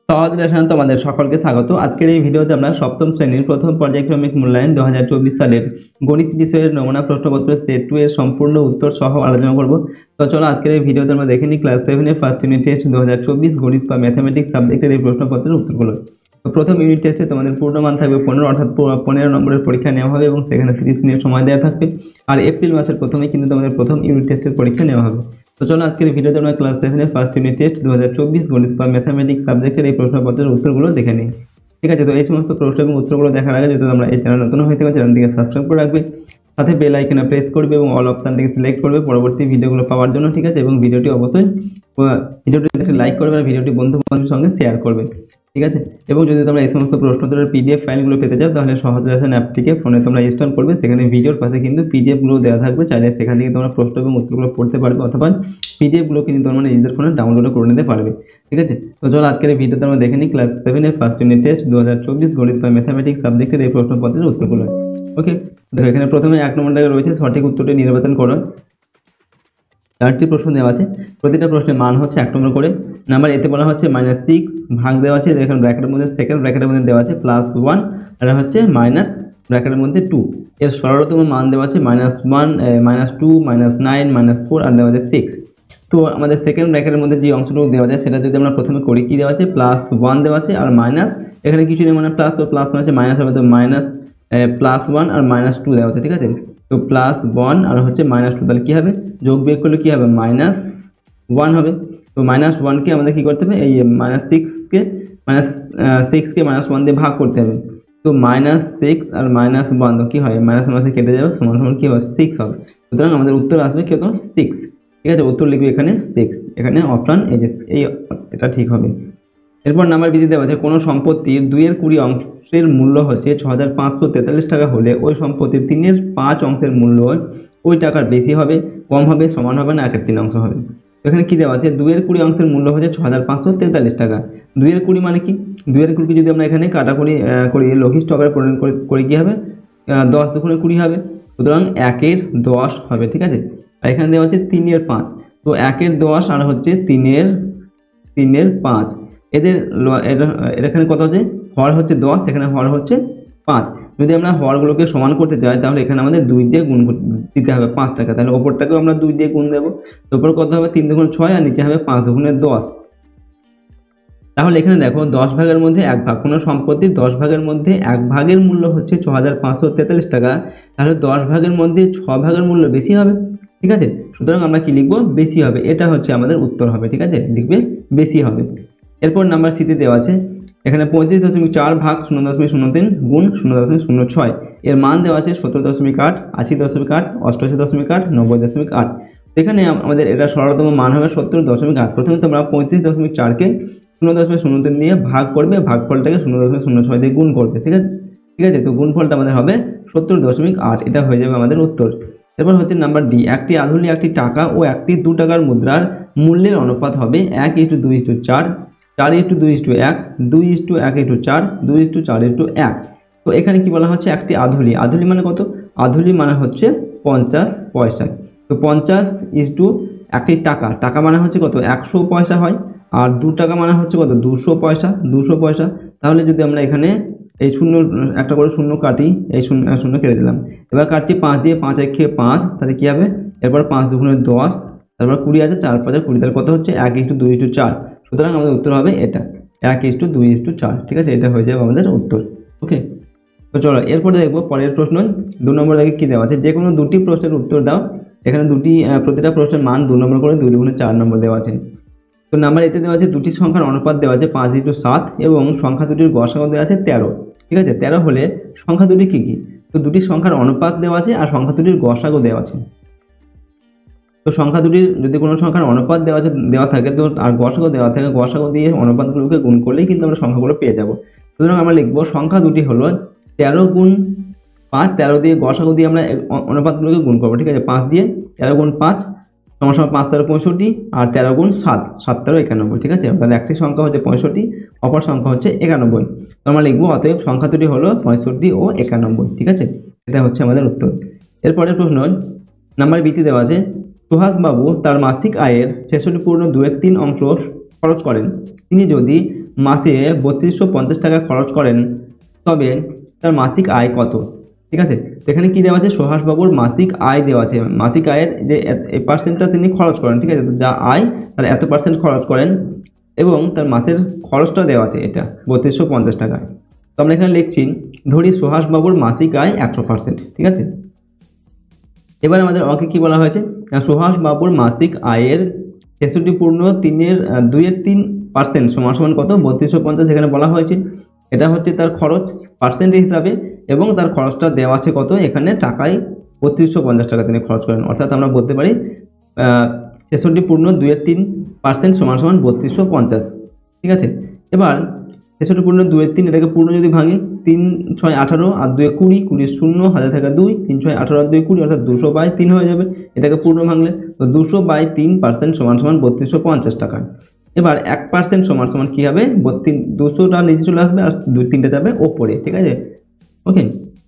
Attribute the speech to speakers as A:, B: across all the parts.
A: সহজ রেশন তোমাদের সকলকে স্বাগত। আজকের এই ভিডিওতে আমরা সপ্তম শ্রেণীর প্রথম পর্যায়ক্রমিক মূল্যায়ন 2024 সালের গণিত বিষয়ের নমুনা প্রশ্নপত্র সেট 2 এর সম্পূর্ণ উত্তর সহ আলোচনা করব। তো চলো আজকের এই ভিডিওতে আমরা দেখে নিই ক্লাস 7 এর ফার্স্ট ইউনিট টেস্ট 2024 গণিত বা ম্যাথমেটিক্স সাবজেক্টের এই প্রশ্নপত্রের উত্তরগুলো। তো প্রথম ইউনিট টেস্টে তোমাদের পূর্ণ মান থাকবে 15, অর্থাৎ 15 নম্বরের পরীক্ষা নেওয়া হবে এবং সেখানে 30 মিনিট সময় দেওয়া থাকবে। আর এপ্রিল মাসের প্রথমেই কিন্তু তোমাদের প্রথম ইউনিট টেস্টের পরীক্ষা নেওয়া হবে। তো চলো আজকের ভিডিওতে আমরা ক্লাস 7 এর ফার্স্ট ইউনিট টেস্ট 2024 গণিত বা ম্যাথমেটিক্স সাবজেক্টের এই প্রশ্নপত্রের উত্তরগুলো দেখে নিই। ঠিক আছে, তো এই সমস্ত প্রশ্ন এবং উত্তরগুলো দেখার আগে যদি তোমরা এই চ্যানেল নতুন হয়ে থাকো চ্যানেলটিকে সাবস্ক্রাইব করে রাখবে, সাথে বেল আইকনে প্রেস করবে এবং অল অপশনটিকে সিলেক্ট করবে পরবর্তী ভিডিওগুলো পাওয়ার জন্য। ঠিক আছে, এবং ভিডিওটি অবশ্যই ভিডিওটি লাইক করবে আর ভিডিওটি বন্ধু বান্ধবের সঙ্গে শেয়ার করবে। ঠিক আছে, এবং যদি তোমরা এই সমস্ত প্রশ্নোত্তরের পিডিএফ ফাইলগুলো পেতে চাও তাহলে সহজ রেশন অ্যাপটিকে ফোনে তোমরা ইনস্টল করবে। সেখানে ভিডিওর পাশে কিন্তু পিডিএফগুলো দেওয়া থাকবে, চাইলে সেখান থেকে তোমরা প্রশ্ন এবং উত্তরগুলো পড়তে পারবে, অথবা পিডিএফগুলো কিন্তু তোমরা নিজেদের ফোনে ডাউনলোড করে নিতে পারবে। ঠিক আছে, তো চলো আজকের এই ভিডিওতে আমরা দেখে নিই ক্লাস 7 এর ফার্স্ট ইউনিট টেস্ট 2024 গণিত বা ম্যাথমেটিক্স সাবজেক্টের এই প্রশ্নপত্রের উত্তরগুলো। ওকে, দেখো এখানে প্রথমে 1 নম্বর জায়গায় রয়েছে সঠিক উত্তরটি নির্বাচন করো। 4টি প্রশ্ন দেওয়া আছে, প্রতিটা প্রশ্নের মান হচ্ছে 1 নম্বর করে। নাম্বার এতে বলা হচ্ছে -6 ভাগ দেওয়া আছে, এখানে ব্র্যাকেটের মধ্যে সেকেন্ড ব্র্যাকেটের মধ্যে দেওয়া আছে +1 আর হচ্ছে মাইনাস ব্র্যাকেটের মধ্যে 2। এর সরলতম মান দেওয়া আছে -1, -2, -9, -4 আর দেওয়া আছে 6। তো আমাদের সেকেন্ড ব্র্যাকেটের মধ্যে যে অংশটুকু দেওয়া যায় সেটা যদি আমরা প্রথমে করি, কি দেওয়া আছে +1 দেওয়া আছে আর মাইনাস, এখানে কিছু নেই মানে প্লাস, তো প্লাস মানে মাইনাস হবে, তো মাইনাস +1 আর -2 দেওয়া আছে। ঠিক আছে, তো +1 আর হচ্ছে -2, তাহলে কী হবে, যোগ বিয়োগ করলে কী হবে, -1 হবে। তো -1কে আমাদের কী করতে হবে, এই -6কে -1 দিয়ে ভাগ করতে হবে। তো -6 আর -1 তো কী হয়, মাইনাস মাসে কেটে যাবে, সমান সমান কী হবে, 6 হবে। সুতরাং আমাদের উত্তর আসবে কত, 6। ঠিক আছে, উত্তর লিখবে এখানে 6, এখানে অপশান এই এটা ঠিক হবে। এরপর নাম্বার বিধি দেওয়া আছে, কোনো সম্পত্তির 2/20 অংশের মূল্য হচ্ছে 6543 টাকা হলে ওই সম্পত্তির 3/5 অংশের মূল্য ওই টাকার বেশি হবে, কম হবে, সমান হবে না 1/3 অংশ হবে। এখানে কি দেওয়া আছে, 2/20 অংশের মূল্য হচ্ছে 6543 টাকা। 2/20 মানে কি, 2/20 যদি আমরা এখানে কাটাকুটি করি, লঘিষ্ঠ আকারে পরিণত করে কি হবে, 10 দুগুণে 20 হবে, সুতরাং 1/10 হবে। ঠিক আছে, আর এখানে দেওয়া হচ্ছে 3/5, তো 1/10 আর হচ্ছে 3/5, এদের এখানে কত হচ্ছে, হর হচ্ছে 10, এখানে হর হচ্ছে 5। যদি আমরা হরগুলোকে সমান করতে চাই তাহলে এখানে আমাদের 2 দিয়ে গুণ দিতে হবে 5 টাকা, তাহলে ওপরটাকেও আমরা 2 দিয়ে গুণ দেবো। তো ওপর কত হবে, 3 দুগুণ 6 আর নিচে হবে 5 দুগুণে 10। তাহলে এখানে দেখো 10 ভাগের মধ্যে 1 ভাগ, কোনো সম্পত্তির 10 ভাগের মধ্যে 1 ভাগের মূল্য হচ্ছে 6543 টাকা, তাহলে 10 ভাগের মধ্যে 6 ভাগের মূল্য বেশি হবে। ঠিক আছে, সুতরাং আমরা কি লিখবো, বেশি হবে, এটা হচ্ছে আমাদের উত্তর হবে। ঠিক আছে, লিখবে বেশি হবে। এরপর নাম্বার সিতে দেওয়া আছে, এখানে 35.4 ভাগ 0.03 গুণ 0.06, এর মান দেওয়া আছে 70.8, 80.8, 88.8, 90.8। এখানে আমাদের এটা সরলতম মান হবে 70.8। প্রথমে তোমরা 35.4কে 0.03 দিয়ে ভাগ করবে, ভাগফলটাকে 0.06 দিয়ে গুণ করবে। ঠিক আছে, তো গুণফলটা আমাদের হবে 70.8, এটা হয়ে যাবে আমাদের উত্তর। এরপর হচ্ছে নাম্বার ডি, একটি আধুলি একটি টাকা ও একটি 2 টাকার মুদ্রার মূল্যের অনুপাত হবে 1:2:4, 4:2:1, 2:1:4, 2:4:1। তো এখানে কি বলা হচ্ছে, একটি আধুলি, আধুলি মানে কত, আধুলি মানে হচ্ছে 50 পয়সা। তো 50 একটি টাকা, টাকা মানে হচ্ছে কত, 100 পয়সা হয়, আর 2 টাকা মানে হচ্ছে কত, 200 পয়সা, 200 পয়সা। তাহলে যদি আমরা এখানে এই শূন্য একটা করে শূন্য কাটি, এই শূন্য কেটে দিলাম, এবার কাটছি 5 দিয়ে, 5 1 5, তাহলে কী হবে, এরপর 5 দুগুণে 10, তারপর 20 আছে, 4 5 20, তাহলে কত হচ্ছে 1:2:4। সুতরাং আমাদের উত্তর হবে এটা 1:2:4। ঠিক আছে, এটা হয়ে যাবে আমাদের উত্তর। ওকে, তো চলো এরপরে দেখবো পরের প্রশ্ন। 2 নম্বর দেখে কী দেওয়া আছে, যে কোনো 2টি প্রশ্নের উত্তর দাও। এখানে প্রতিটা প্রশ্নের মান 2 নম্বর করে, 2 দুগুণে 4 নম্বর দেওয়া আছে। তো নাম্বার এতে দেওয়া আছে, দুটি সংখ্যার অনুপাত দেওয়া আছে 5:7 এবং সংখ্যা দুটির গসাগু দেওয়া আছে 13। ঠিক আছে, 13 হলে সংখ্যা দুটি কী কী, তো দুটি সংখ্যার অনুপাত দেওয়া আছে আর সংখ্যা দুটির গসাগু দেওয়া আছে। তো সংখ্যা দুটির যদি কোনো সংখ্যার অনুপাত দেওয়া থাকে তো আর গসাগু দেওয়া থাকে, গসাগু দিয়ে অনুপাতগুলোকে গুণ করলেই কিন্তু আমরা সংখ্যাগুলো পেয়ে যাব। সুতরাং আমরা লিখবো সংখ্যা দুটি হলো 13 গুণ 5, 13 দিয়ে গসাগু দিয়ে আমরা অনুপাতগুলোকে গুণ করবো। ঠিক আছে, 5 দিয়ে 13 গুণ 5 সমান 5 13 65 আর 13 গুণ 7, 7 13 91। ঠিক আছে, তাহলে একটি সংখ্যা হচ্ছে 65, অপর সংখ্যা হচ্ছে 91। তো আমরা লিখবো অতএব সংখ্যা দুটি হলো 65 ও 91। ঠিক আছে, এটা হচ্ছে আমাদের উত্তর। এরপরের প্রশ্ন নাম্বার বিতে দেওয়া আছে, সুহাসবাবু তার মাসিক আয়ের 66.2/3 অংশ খরচ করেন। তিনি যদি মাসে 3250 টাকা খরচ করেন তবে তার মাসিক আয় কত? ঠিক আছে, তো এখানে কি দেওয়া আছে, সুহাসবাবুর মাসিক আয় দেওয়া আছে, মাসিক আয়ের যে এই পার্সেন্টটা তিনি খরচ করেন, ঠিক আছে, যা আয় তার এত পার্সেন্ট খরচ করেন এবং তার মাসের খরচটা দেওয়া আছে এটা 3250 টাকা। তো আমরা এখানে লিখছি, ধরি সুহাসবাবুর মাসিক আয় 100%, ঠিক আছে। এবার আমাদের অঙ্কে কি বলা হয়েছে, সুহাসবাবুর মাসিক আয়ের 63.3% সমান সমান কত, 3250 এখানে বলা হয়েছে। এটা হচ্ছে তার খরচ পার্সেন্টেজ হিসাবে এবং তার খরচটা দেওয়া আছে কত, এখানে টাকায় 3250 টাকা তিনি খরচ করেন, অর্থাৎ আমরা বলতে পারি 63.3% সমান সমান 3250, ঠিক আছে। এবার 63.23 এটাকে পূর্ণ যদি ভাঙি, 3 6 18 আর 2 20, 20 শূন্য, হাতে থাকা 2, 3 6 18 আর 2 20, অর্থাৎ 200/3 হয়ে যাবে। এটাকে পূর্ণ ভাঙলে তো 200/3% সমান সমান 3250 টাকা। এবার 1% সমান সমান কি হবে, 200টা নিচে চলে আসবে আর 2-3টা যাবে ওপরে, ঠিক আছে। ওকে,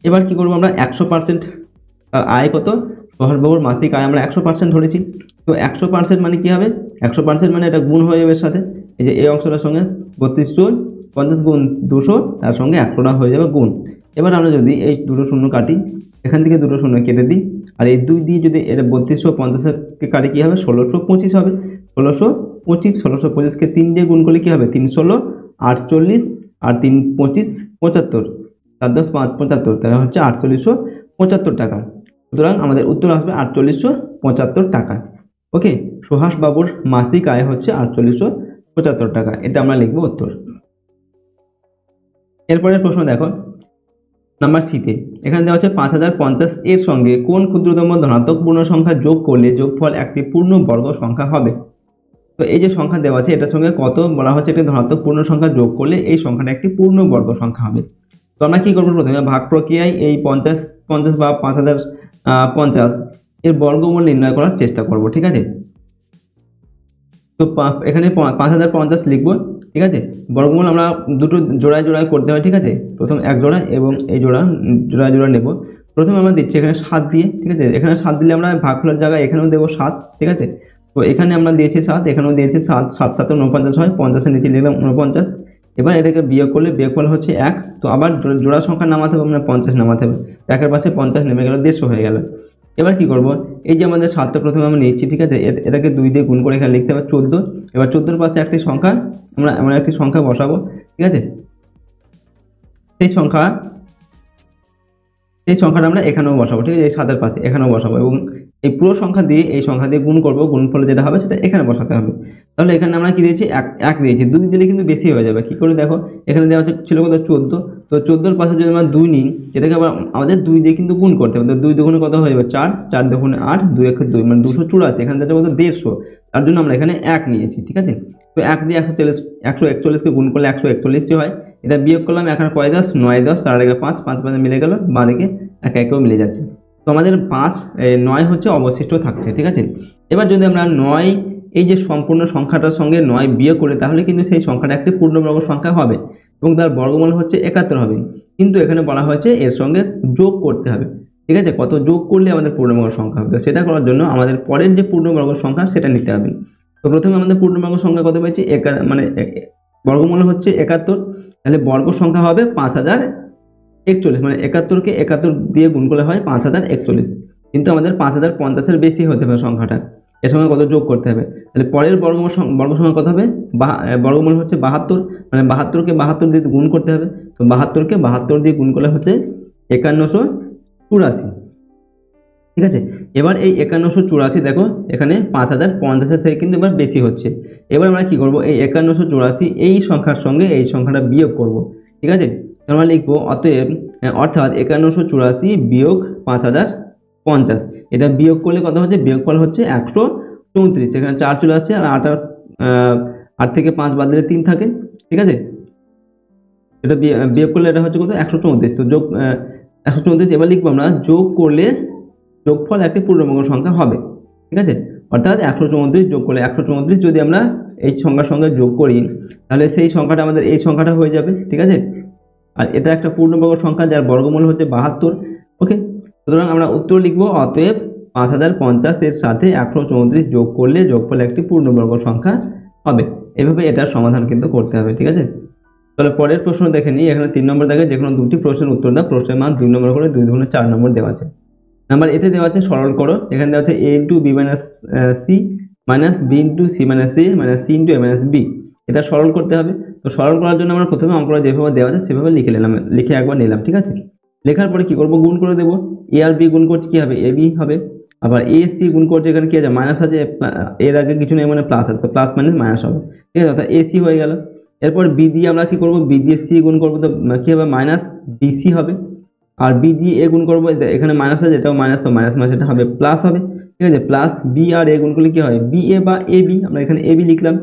A: এবার কি করবো আমরা, 100% তার আয় কত, সুহাসবাবুর মাসিক আয় আমরা 100% ধরেছি। তো 100% মানে কি হবে, 100% মানে এটা গুণ হয়ে যাবে এর সাথে, এই যে এই অংশটার সঙ্গে 3250 গুণ 200, তার সঙ্গে 100টা হয়ে যাবে গুণ। এবার আমরা যদি এই দুটো শূন্য কাটি, এখান থেকে দুটো শূন্য কেটে দিই, আর এই 2 দিয়ে যদি এটা 3250-কে কাটি কি হবে, 1625 হবে। 1625, 1625কে 3 দিয়ে গুণ করলে কি হবে, 3 16 48 আর 3 25 75, 4 10 5 75, তাহলে হচ্ছে 4875 টাকা। সুতরাং আমাদের উত্তর আসবে 4875 টাকা। ওকে, সুহাসবাবুর মাসিক আয় হচ্ছে 4875 টাকা, এটা আমরা লিখবো উত্তর। এরপরের প্রশ্ন দেখো, নাম্বার সিতে এখানে দেওয়া আছে 5050 এর সঙ্গে কোন ক্ষুদ্রতম ধনাত্মক পূর্ণ সংখ্যা যোগ করলে যোগফল একটি পূর্ণ বর্গ সংখ্যা হবে। তো এই যে সংখ্যা দেওয়া আছে এটার সঙ্গে কত বলা হচ্ছে, একটি ধনাত্মক পূর্ণ সংখ্যা যোগ করলে এই সংখ্যাটা একটি পূর্ণ বর্গ সংখ্যা হবে। তো আমরা কি করবো, প্রথমে ভাগ প্রক্রিয়ায় এই 50 বা 5050 এর বর্গমূল নির্ণয় করার চেষ্টা করব, ঠিক আছে। তো এখানে 5050 লিখবো, ঠিক আছে। বর্গমূল আমরা দুটো জোড়ায় জোড়ায় করতে হয়, ঠিক আছে। প্রথম এক জোড়া এবং এই জোড়ায় জোড়া নেব। প্রথমে আমরা দিচ্ছি এখানে 7 দিয়ে, ঠিক আছে। এখানে 7 দিলে আমরা ভাগফলের জায়গায় এখানেও দেবো 7, ঠিক আছে। তো এখানে আমরা দিয়েছি 7, এখানেও দিয়েছি 7, 7 7 49 হয়, 50-এর নিচে লিখলাম 49। এবার এটাকে বিয়োগ করলে বিয়োগফল হচ্ছে 1। তো আবার জোড়া সংখ্যা নামাতে হবে, আমরা 50 নামাতে হবে, 1-এর পাশে 50 নেমে গেল, 150 হয়ে গেল। এবার কি করব, এই যে আমাদের 7টা প্রথমে আমরা নিচ্ছি, ঠিক আছে, এটাকে 2 দিয়ে গুণ করে এখানে লিখতে হবে 14। এবার 14-এর পাশে একটি সংখ্যা আমরা একটি সংখ্যা বসাবো, ঠিক আছে। সেই সংখ্যাটা আমরা এখানেও বসাবো, ঠিক আছে, এই 7-এর পাশে এখানেও বসাবো এবং এই পুরো সংখ্যা দিয়ে এই সংখ্যা দিয়ে গুণ করব, গুণফলে যেটা হবে সেটা এখানে বসাতে হবে। তাহলে এখানে আমরা কি দিয়েছি, 1 দিয়েছি, 2 দিলে কিন্তু বেশি হয়ে যাবে। কি করে দেখো, এখানে দেওয়া ছিল কত, 14। তো 14-এর পাশে যদি আমরা 2 নিই, এটাকে আবার আমাদের 2 দিয়ে কিন্তু গুণ করতে হবে। তো 2 দুগুণে কত হয়ে যাবে, 4, 4 দুগুণে 8, 2 1 2, মানে 284। এখানে যাচ্ছে কত, 150। তার জন্য আমরা এখানে 1 নিয়েছি, ঠিক আছে। তো 1 দিয়ে 141কে গুণ করলে 141 হয়। এটা বিয়োগ করলাম, এখানে কয় 10, 9 10, 4 1 5, 5 5 মিলে গেল, বাঁদিকে 1 1 মিলে যাচ্ছে। তো আমাদের 9 হচ্ছে অবশিষ্ট থাকছে, ঠিক আছে। এবার যদি আমরা 9 এই যে সম্পূর্ণ সংখ্যাটার সঙ্গে 9 বিয়োগ করি, তাহলে কিন্তু সেই সংখ্যাটা একটি পূর্ণবর্গ সংখ্যা হবে এবং তার বর্গমূল হচ্ছে 71 হবে। কিন্তু এখানে বলা হয়েছে এর সঙ্গে যোগ করতে হবে, ঠিক আছে। কত যোগ করলে আমাদের পূর্ণবর্গ সংখ্যা হবে, তো সেটা করার জন্য আমাদের পরের যে পূর্ণবর্গ সংখ্যা সেটা নিতে হবে। তো প্রথমে আমাদের পূর্ণবর্গ সংখ্যা কত পেয়েছি, মানে বর্গমূল হচ্ছে 71, তাহলে বর্গ সংখ্যা হবে 5041, মানে 71কে 71 দিয়ে গুণ করলে হয় 5041। কিন্তু আমাদের 5050-এর বেশি হতে হবে সংখ্যাটা, এর সঙ্গে কত যোগ করতে হবে। তাহলে পরের বর্গ সংখ্যা কত হবে, বর্গমূল হচ্ছে 72, মানে 72কে 72 দিয়ে গুণ করতে হবে। তো 72কে 72 দিয়ে গুণ করলে হচ্ছে 5184, ঠিক আছে। এবার এই 5184 দেখো এখানে 5050-এর থেকে কিন্তু এবার বেশি হচ্ছে। এবার আমরা কি করব, এই 5184 এই সংখ্যার সঙ্গে এই সংখ্যাটা বিয়োগ করব, ঠিক আছে। আমরা লিখবো অতএব, অর্থাৎ 5184 বিয়োগ 5050, এটা বিয়োগ করলে কত হচ্ছে, বিয়োগফল হচ্ছে 134। এখানে 4 চলে আসছে আর 8 থেকে 5 বাদ দিলে 3 থাকে, ঠিক আছে। এটা বিয়োগ করলে এটা হচ্ছে কত, 134। তো যোগ 134, এবার লিখবো আমরা যোগ করলে যোগফল একটি পূর্ণবর্গ সংখ্যা হবে, ঠিক আছে। অর্থাৎ 134 যোগ করলে 134 যদি আমরা এই সংখ্যার সঙ্গে যোগ করি, তাহলে সেই সংখ্যাটা আমাদের এই সংখ্যাটা হয়ে যাবে, ঠিক আছে। আর এটা একটা পূর্ণবর্গ সংখ্যা যার বর্গমূল হচ্ছে 72। ওকে, সুতরাং আমরা উত্তর লিখবো অতএব 5050 এর সাথে 134 যোগ করলে যোগফল একটি পূর্ণবর্গ সংখ্যা হবে। এভাবে এটার সমাধান কিন্তু করতে হবে, ঠিক আছে। তাহলে পরের প্রশ্ন দেখে নিই। এখানে 3 নম্বর দাগে যে কোনো দুটি প্রশ্নের উত্তর দাও। প্রশ্নের মান 2 নম্বর করে 2 দুগুণে 4 নম্বর দেওয়া আছে। নাম্বার এতে দেওয়া আছে সরল করো। এখানে দেওয়া আছে a into B minus C minus B into C minus C minus C into A minus B. এটা সরল করতে হবে। তো সরল করার জন্য আমরা প্রথমে অঙ্কটা যেভাবে দেওয়া আছে সেভাবে লিখে একবার নিলাম, ঠিক আছে। লেখার পরে কি করব, গুণ করে দেবো। এ আর বি গুণ করছে কি হবে, এ বি হবে। আবার এ সি গুণ করছে, এখানে কি আছে মাইনাস আছে, এর আগে কিছু নেই মানে প্লাস আছে, তো প্লাস মাইনাস মাইনাস হবে, ঠিক আছে, অর্থাৎ এসি হয়ে গেল। এরপর বি দিয়ে আমরা কি করব, বি দিয়ে সি গুণ করবো, তো কি হবে মাইনাস বিসি হবে। আর বি দিয়ে এ গুণ করবো, এখানে মাইনাস আছে, এটাও মাইনাস, তো মাইনাস মাইনাস এটা হবে প্লাস হবে, ঠিক আছে। প্লাস বি আর এ গুণ করলে কি হয়, বি এ বা এ বি, আমরা এখানে এ বি লিখলাম।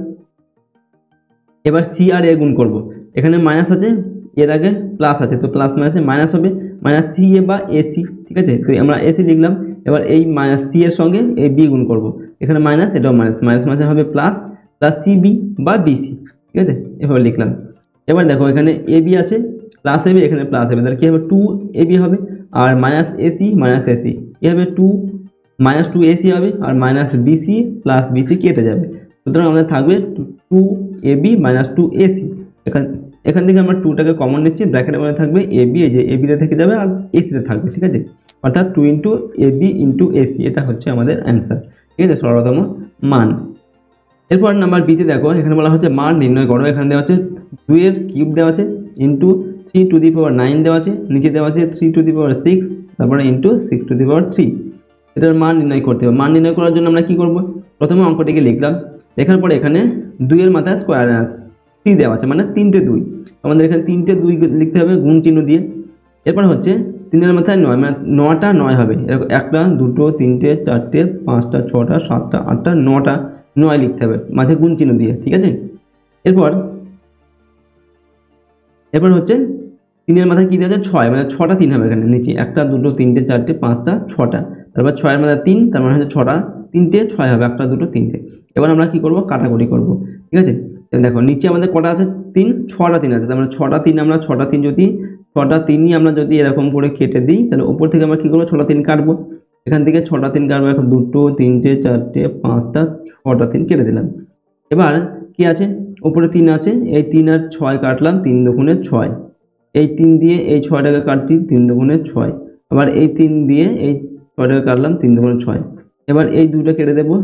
A: এবার সি আর এ গুণ করব, এখানে মাইনাস আছে, এর আগে প্লাস আছে, তো প্লাস মাইনাসে মাইনাস হবে, মাইনাস সি এ বা এসি, ঠিক আছে, তো আমরা এসি লিখলাম। এবার এই মাইনাস সি এর সঙ্গে এই বি গুণ করব, এখানে মাইনাস, এটাও মাইনাস, মাইনাস মাইনাসে হবে প্লাস, প্লাস সি বি বা বিসি, ঠিক আছে, এভাবে লিখলাম। এবার দেখো এখানে এ বি আছে, প্লাস এবি, এখানে প্লাস এবি, তাহলে কী হবে 2 এবি হবে, আর মাইনাস এসি কী হবে 2 মাইনাস 2 এসি হবে, আর মাইনাস বিসি প্লাস বিসি কেটে যাবে, সুতরাং আমাদের থাকবে 2 এবি মাইনাস 2 এসি। এখান থেকে আমরা 2টাকে কমন নিচ্ছি, ব্র্যাকেটের মধ্যে থাকবে এবি, এই যে এবিটা থেকে যাবে আর এসিতে থাকবে, ঠিক আছে, অর্থাৎ 2 ইন্টু এবি ইন্টু এসি, এটা হচ্ছে আমাদের অ্যান্সার, ঠিক আছে, সরলতম মান। এরপর নাম্বার বিতে দেখো, এখানে বলা হচ্ছে মান নির্ণয় করো। এখানে দেওয়া আছে 2 এর কিউব দেওয়া আছে ইন্টু 3 টু দি পাওয়ার 9 দেওয়া আছে, নিচে দেওয়া আছে 3 টু দি পাওয়ার 6, তারপরে ইন্টু 6 টু দি পাওয়ার 3। এটার মান নির্ণয় করতে হবে। মান নির্ণয় করার জন্য আমরা কি করব, প্রথমে অঙ্কটিকে লিখলাম, লেখার পরে এখানে 2 এর মাথায় স্কোয়ার 3 দেওয়া আছে, মানে 3টে 2, আমাদের এখানে 3টে 2 লিখতে হবে গুণ চিহ্ন দিয়ে। এরপর হচ্ছে 3 এর মাথায় 9, মানে 9টা 9 হবে, এরকম 1টা 2টো 3টে 4টে 5টা 6টা 7টা 8টা 9টা 9 লিখতে হবে মাঝে গুণ চিহ্ন দিয়ে, ঠিক আছে। এরপর হচ্ছে 3 এর মাথায় কি দেওয়া আছে 6, মানে 6টা 3 হবে, এখানে নিচে 1টা 2টো 3টে 4টে 5টা 6টা, তারপর 6 এর মাথায় 3, তার মানে হচ্ছে 6টা 3টে 6 হবে, 1টা 2টো 3টে। এবার আমরা কি করব, কাটাকুটি করব, ঠিক আছে। দেখো নিচে আমাদের কটা আছে 3, 6টা 3 আছে, তার মানে 6টা 3, আমরা 6টা 3 যদি 6টা 3ই আমরা যদি এরকম করে কেটে দিই, তাহলে উপর থেকে আমরা কি করবো 6টা 3 কাটবো, এখান থেকে 6টা 3 কাটবো, এখন 2টো 3টে 4টে 5টা 6টা 3 কেটে দিলাম। এবার কি আছে, উপরে 3 আছে, এই 3 আর 6 কাটলাম, 3 দুগুণে 6, এই 3 দিয়ে এই 6টাকে কাটছি, 3 দুগুণে 6, আবার এই 3 দিয়ে এই 6টাকে কাটলাম, 3 দুগুণে 6। এবার এই 2টা কেটে দেবো,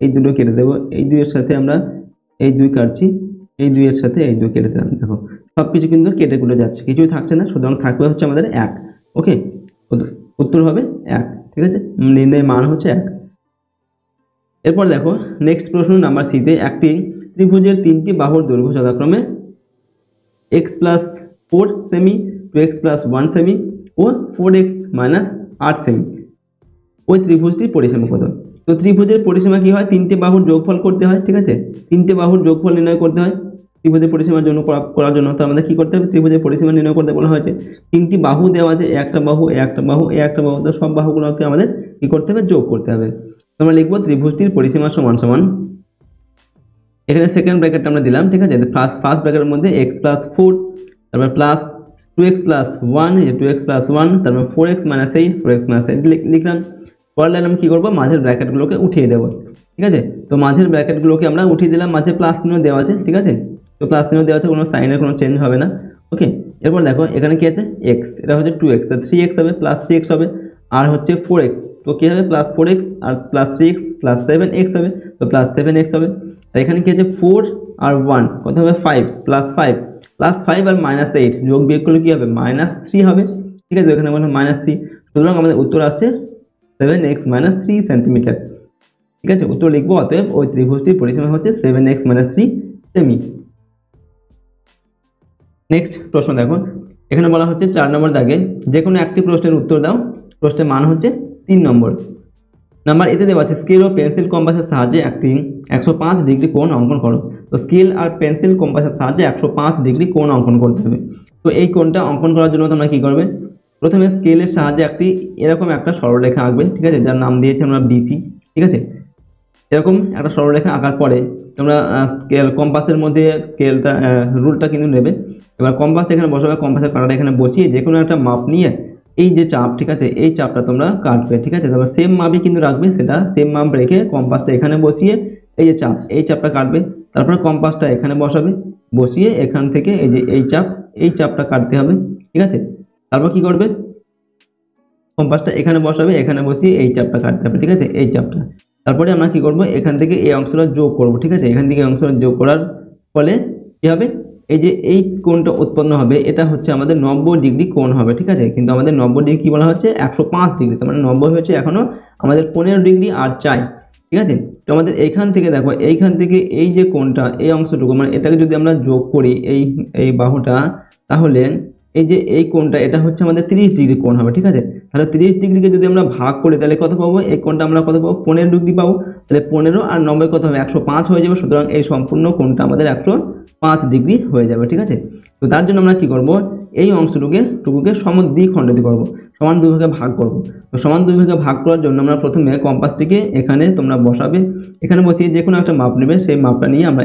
A: এই 2টো কেটে দেবো, এই 2 এর সাথে আমরা এই 2 কাটছি, এই 2 এর সাথে এই 2 কেটে দিলাম। দেখো সব কিছু কিন্তু কেটে কুটে যাচ্ছে, কিছুই থাকছে না, সুতরাং থাকবে হচ্ছে আমাদের 1। ওকে, উত্তর হবে 1, ঠিক আছে, নির্ণয় মান হচ্ছে 1। এরপর দেখো নেক্সট প্রশ্ন নাম্বার সিতে, একটি ত্রিভুজের 3টি বাহুর দৈর্ঘ্য যথাক্রমে x+4 সেমি, 2x+1 সেমি ও 4x - 8 সেমি, ওই ত্রিভুজটির পরিসীমা কত। তো ত্রিভুজের পরিসীমা কি হয়, 3টে বাহুর যোগফল করতে হয়, ঠিক আছে, 3টে বাহুর যোগফল নির্ণয় করতে হয় ত্রিভুজের পরিসীমার জন্য করার জন্য। তো আমাদের কি করতে হবে, ত্রিভুজের পরিসীমা নির্ণয় করতে বলা হয়েছে, 3টি বাহু দেওয়া আছে, একটা বাহু একটা বাহু একটা বাহু, তো সব বাহুগুলোকে আমাদের কি করতে হবে, যোগ করতে হবে। তো আমরা লিখবো ত্রিভুজটির পরিসীমা সমান সমান, এখানে সেকেন্ড ব্র্যাকেটটা আমরা দিলাম, ঠিক আছে, ফার্স্ট ব্র্যাকেটের মধ্যে x+4, তারপর প্লাস 2x+1, 2x+1, তারপর 4x - 8, 4x - 8 লিখলাম। পরের লাইন আমি কী করবো, মাঝের ব্র্যাকেটগুলোকে উঠিয়ে দেবো, ঠিক আছে। তো মাঝের ব্র্যাকেটগুলোকে আমরা উঠিয়ে দিলাম, মাঝে প্লাস চিহ্ন দেওয়া আছে, ঠিক আছে, তো প্লাস চিহ্ন দেওয়া আছে, কোনো সাইনের কোনো চেঞ্জ হবে না। ওকে, এরপর দেখো এখানে কি আছে x, এটা হচ্ছে 2x, তো 3x হবে, প্লাস 3x হবে, আর হচ্ছে 4x, তো কী হবে প্লাস 4x আর প্লাস 3x প্লাস 7x হবে, তো প্লাস 7x হবে। আর এখানে কি আছে 4 আর 1 কত হবে 5, প্লাস 5 আর -8 যোগ বিয়োগ করলে কি হবে -3 হবে, ঠিক আছে, এখানে বললাম -3, সুতরাং আমাদের উত্তর আসছে 7x - 3 সেন্টিমিটার, ঠিক আছে, উত্তর লিখবো। অতএব ওই ত্রিভুজটির পরিসীমা হচ্ছে 7x - 3 সেমি। নেক্সট প্রশ্ন দেখো, এখানে বলা হচ্ছে 4 নম্বর দাগে যে কোনো একটি প্রশ্নের উত্তর দাও। প্রশ্নের মান হচ্ছে 3 নম্বর। নাম্বার এতে দেওয়া আছে স্কেল ও পেন্সিল কম্পাসের সাহায্যে একটি 105 ডিগ্রি কোণ অঙ্কন করো। তো স্কেল আর পেন্সিল কম্পাসের সাহায্যে 105 ডিগ্রি কোণ অঙ্কন করতে হবে। তো এই কোণটা অঙ্কন করার জন্য তোমরা কি করবে, প্রথমে স্কেলের সাহায্যে একটি এরকম একটা সরলরেখা আঁকবে, ঠিক আছে, যার নাম দিয়েছি আমরা বিসি, ঠিক আছে। এরকম একটা সরলরেখা আঁকার পরে তোমরা স্কেল কম্পাসের মধ্যে স্কেলটা রুলটা কিন্তু নেবে। এবার কম্পাসটা এখানে বসাবে, কম্পাসের কাঁটাটা এখানে বসিয়ে যে কোনো একটা মাপ নিয়ে এই যে চাপ, ঠিক আছে, এই চাপটা তোমরা কাটবে, ঠিক আছে, তারপর সেম মাপই কিন্তু রাখবে, সেটা সেম মাপ রেখে কম্পাসটা এখানে বসিয়ে এই যে চাপ, এই চাপটা কাটবে। তারপর কম্পাসটা এখানে বসাবে, বসিয়ে এখান থেকে এই যে এই চাপটা কাটতে হবে, ঠিক আছে। তারপর কি করবে, কম্পাসটা এখানে বসাবে, এখানে বসিয়ে এই চাপটা কাটতে হবে, ঠিক আছে, এই চাপটা। তারপরে আমরা কি করব, এখান থেকে এই অংশটা যোগ করব, ঠিক আছে। এখান থেকে এই অংশটা যোগ করার ফলে কি হবে, এই যে এই কোণটা উৎপন্ন হবে এটা হচ্ছে আমাদের 90 ডিগ্রি কোণ হবে, ঠিক আছে। কিন্তু আমাদের 90 ডিগ্রি কি বলা হচ্ছে, 105 ডিগ্রি, তার মানে 90 হচ্ছে এখনো আমাদের 15 ডিগ্রি আর চাই, ঠিক আছে। তো আমাদের এইখান থেকে দেখো, এইখান থেকে এই যে কোণটা, এই অংশটুকু মানে এটাকে যদি আমরা যোগ করি এই বাহুটা, তাহলে এই যে এই কোণটা এটা হচ্ছে আমাদের 30 ডিগ্রি কোণ হবে, ঠিক আছে। তাহলে 30 ডিগ্রিকে যদি আমরা ভাগ করি তাহলে কত পাবো, এই কোণটা আমরা কত পাবো, 15 ডিগ্রি পাবো। তাহলে 15 আর 90 কত হবে, 105 হয়ে যাবে। সুতরাং এই সম্পূর্ণ কোণটা আমাদের 105 ডিগ্রি হয়ে যাবে, ঠিক আছে। তো তার জন্য আমরা কি করব, এই অংশটুকুকে দ্বিখণ্ডিত করব, সমান দুই ভাগে ভাগ করব। তো সমান দুই ভাগে ভাগ করার জন্য আমরা প্রথমে কম্পাসটিকে এখানে তোমরা বসাবে, এখানে বসিয়ে যে কোনো একটা মাপ নেবে, সেই মাপটা নিয়ে আমরা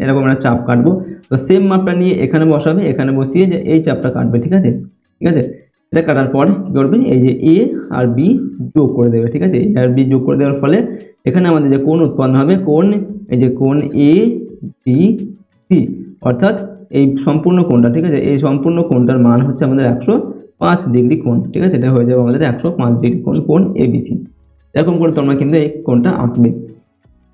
A: এরকম একটা চাপ কাটবো। তো সেম মাপটা নিয়ে এখানে বসাবে, এখানে বসিয়ে যে এই চাপটা কাটবে, ঠিক আছে, ঠিক আছে। এটা কাটার পর কি করবে, এই যে এ আর বি যোগ করে দেবে, ঠিক আছে। এ আর বি যোগ করে দেওয়ার ফলে এখানে আমাদের যে কোণ উৎপন্ন হবে, এই যে কোণ এ বি সি, অর্থাৎ এই সম্পূর্ণ কোণটা, ঠিক আছে, এই সম্পূর্ণ কোণটার মান হচ্ছে আমাদের 105 ডিগ্রি কোণ, ঠিক আছে। এটা হয়ে যাবে আমাদের 105 ডিগ্রি কোণ এবিসি। এরকম করে তোমরা কিন্তু এই কোণটা আঁকবে।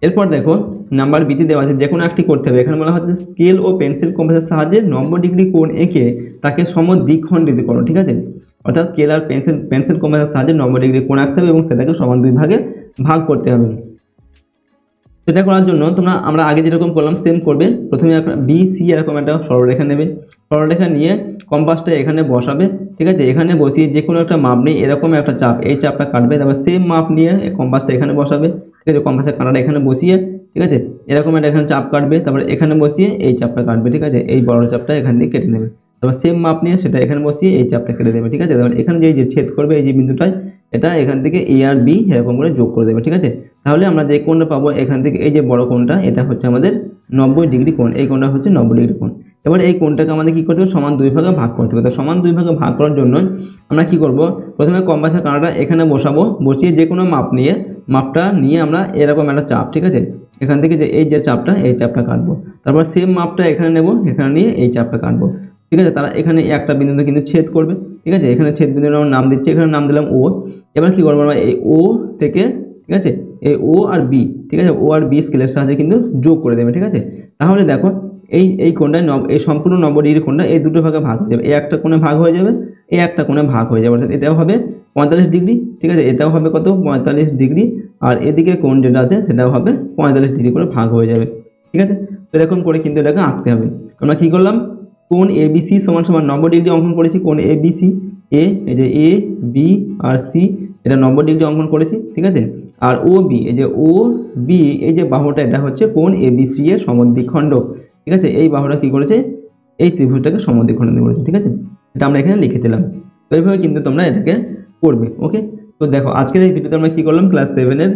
A: এরপর দেখো নাম্বার বিতে দেওয়া আছে, যে কোনো একটি করতে হবে। এখানে বলা হচ্ছে স্কেল ও পেন্সিল কম্পাসের সাহায্যে 90 ডিগ্রি কোণ এঁকে তাকে দ্বিখণ্ডিত করো, ঠিক আছে। অর্থাৎ স্কেল আর পেন্সিল কম্পাসের সাহায্যে 90 ডিগ্রি কোণ আঁকতে হবে এবং সেটাকে সমান দুই ভাগে ভাগ করতে হবে। সেটা করার জন্য আমরা আগে যেরকম করলাম সেম করবে। প্রথমে বি সি এরকম একটা সরলরেখা নেবে, সরলরেখা নিয়ে কম্পাসটা এখানে বসাবে, ঠিক আছে। এখানে বসিয়ে যে কোনো একটা মাপ নিয়ে এরকম একটা চাপ, এই চাপটা কাটবে। তারপর সেম মাপ নিয়ে কম্পাসটা এখানে বসাবে, ঠিক আছে। কম্পাসের কাঁটাটা এখানে বসিয়ে, ঠিক আছে, এরকম একটা এখানে চাপ কাটবে। তারপরে এখানে বসিয়ে এই চাপটা কাটবে, ঠিক আছে। এই বড় চাপটা এখান দিয়ে কেটে নেবে। তারপর সেম মাপ নিয়ে সেটা এখানে বসিয়ে এই চাপটা কেটে দেবে, ঠিক আছে। তারপর এখানে যে ছেদ করবে এই যে বিন্দুটায়, এটা এখান থেকে এ আর বি এরকম করে যোগ করে দেবে, ঠিক আছে। তাহলে আমরা যে কোণটা পাবো এখান থেকে, এই যে বড় কোণটা, এটা হচ্ছে আমাদের 90 ডিগ্রি কোণ, এই কোণটা হচ্ছে 90 ডিগ্রি কোণ। এবার এই কোণটাকে আমাদের কি করতে হবে, সমান দুই ভাগে ভাগ করতে হবে। তো সমান দুই ভাগে ভাগ করার জন্য আমরা কি করব, প্রথমে কম্পাসের কাঁটাটা এখানে বসাবো, বসিয়ে যে কোনো মাপটা নিয়ে আমরা এরকম একটা চাপ, ঠিক আছে, এখান থেকে যে এই যে চাপটা, এই চাপটা কাটবো। তারপর সেম মাপটা এখানে নেব, এখানে নিয়ে এই চাপটা কাটবো, ঠিক আছে। তারা এখানে একটা বিন্দুতে কিন্তু ছেদ করবে, ঠিক আছে। এখানে ছেদ বিন্দুর আমরা নাম দিচ্ছি, এখানে নাম দিলাম ও। এবার কি করবো, আমরা এই ও থেকে, ঠিক আছে, এই ও আর বি, ঠিক আছে, ও আর বি স্কেলের সাহায্যে কিন্তু যোগ করে দেবে, ঠিক আছে। তাহলে দেখো এই কোণটায় এই সম্পূর্ণ 90 ডিগ্রি কোণটা এই দুটো ভাগে ভাগ হয়ে যাবে। এই একটা কোণে ভাগ হয়ে যাবে, এই একটা কোণে ভাগ হয়ে যাবে, অর্থাৎ এটাও হবে 45 ডিগ্রি, ঠিক আছে। এটাও হবে কত, 45 ডিগ্রি। আর এদিকে কোণ যেটা আছে সেটাও হবে 45 ডিগ্রি করে ভাগ হয়ে যাবে, ঠিক আছে। তো এরকম করে কিন্তু এটাকে আঁকতে হবে। আমরা কি করলাম, কোণ এবিসি সমান 90 ডিগ্রি অঙ্কন করেছি। কোণ এবিসি, এই যে এ বি আর সি, এটা 90 ডিগ্রি অঙ্কন করেছি, ঠিক আছে। আর ও বি, এই যে ও বি, এই যে বাহুটা, এটা হচ্ছে কোণ এবিসি এর সমদ্বিখণ্ডক, ঠিক আছে। এই বাহুটা কি করেছে, এই ত্রিভুজটাকে সমদ্বিখণ্ডিত করেছে, ঠিক আছে। এটা আমরা এখানে লিখে দিলাম। তো এইভাবে কিন্তু তোমরা এটাকে করবে, ওকে। তো দেখো আজকের এই ভিডিওতে আমরা কি করলাম, ক্লাস 7-এর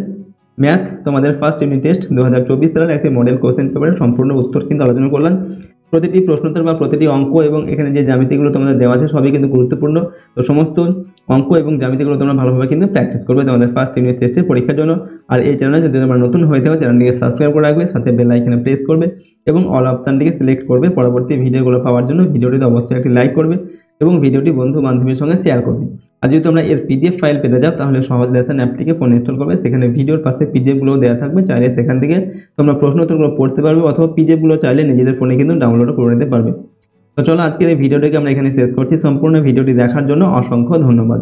A: ম্যাথ তোমাদের ফার্স্ট ইউনিট টেস্ট 2024 সালের একটি মডেল কোশ্চেন পেপারের সম্পূর্ণ উত্তর কিন্তু আলোচনা করলাম। প্রতিটি প্রশ্নোত্তর বা প্রতিটি অঙ্ক এবং এখানে যে জ্যামিতিগুলো তোমাদের দেওয়া আছে সবই কিন্তু গুরুত্বপূর্ণ। তো সমস্ত অঙ্ক এবং জ্যামিতিগুলো তোমরা ভালোভাবে কিন্তু প্র্যাকটিস করবে তোমাদের ফার্স্ট ইউনিট টেস্টের পরীক্ষার জন্য। আর এই চ্যানেলে যদি তোমরা নতুন হয়ে থাকো, চ্যানেলটিকে সাবস্ক্রাইব করে রাখবে, সাথে বেল আইকনে প্রেস করবে এবং অল অপশানটিকে সিলেক্ট করবে পরবর্তী ভিডিওগুলো পাওয়ার জন্য। ভিডিওটিতে অবশ্যই একটি লাইক করবে এবং ভিডিওটি বন্ধু বান্ধবীর সঙ্গে শেয়ার করবে। আর যদি তোমরা এর পিডিএফ ফাইল পেতে যাও তাহলে সহজ লেসন অ্যাপটিকে ফোন ইনস্টল করবে, সেখানে ভিডিওর পাশে পিডিএফগুলোও দেওয়া থাকবে। চাইলে সেখান থেকে তোমরা প্রশ্ন উত্তরগুলো পড়তে পারবে, অথবা পিডিএফগুলো চাইলে নিজেদের ফোনে কিন্তু ডাউনলোড করে নিতে পারবে। তো চলো আজকের এই ভিডিওটাকে আমরা এখানে শেষ করছি। সম্পূর্ণ ভিডিওটি দেখার জন্য অসংখ্য ধন্যবাদ।